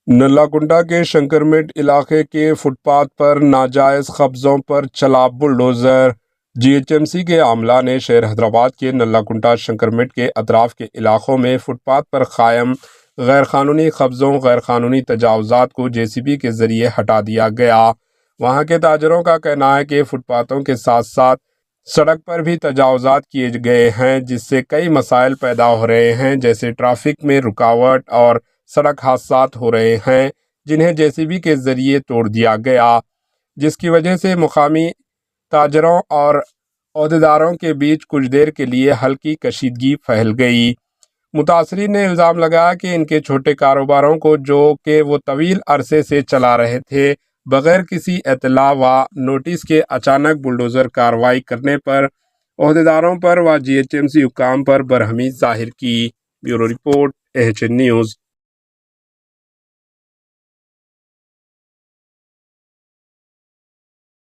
نلا کنڈا کے شنکرمٹ علاقے کے فٹ پاتھ پر ناجائز قبضوں پر چلا bulldozer. G H M C کے عملہ نے شہر حیدرآباد کے نلا کنڈا شنکرمٹ کے اطراف کے علاقوں میں فٹ پاتھ پر قائم غیر قانونی قبضوں، غیر قانونی تجاوزات کو جے سی بی کے ذریعے ہٹا دیا گیا۔ وہاں کے تاجروں کا کہنا ہے کہ فٹ پاتھوں کے ساتھ ساتھ سڑک پر بھی تجاوزات کیے گئے ہیں، جس سے کئی مسائل پیدا ہو رہے ہیں، جیسے ٹریفک میں رکاوٹ اور سڑک حادثات ہو رہے ہیں، جنہیں جے سی بی کے ذریعے توڑ دیا گیا، جس کی وجہ سے مقامی تاجروں اور عہدیداروں کے بیچ کچھ دیر کے لیے ہلکی کشیدگی پھیل گئی۔ متاثرین نے الزام لگایا کہ ان کے چھوٹے کاروباروں کو جو کہ وہ طویل عرصے سے چلا رہے تھے، بغیر کسی اطلاع و نوٹس کے اچانک بلڈوزر کارروائی کرنے پر عہدیداروں پر و جی ایچ ایم سی حکام پر برہمی ظاہر کی۔ Bureau report, H N news.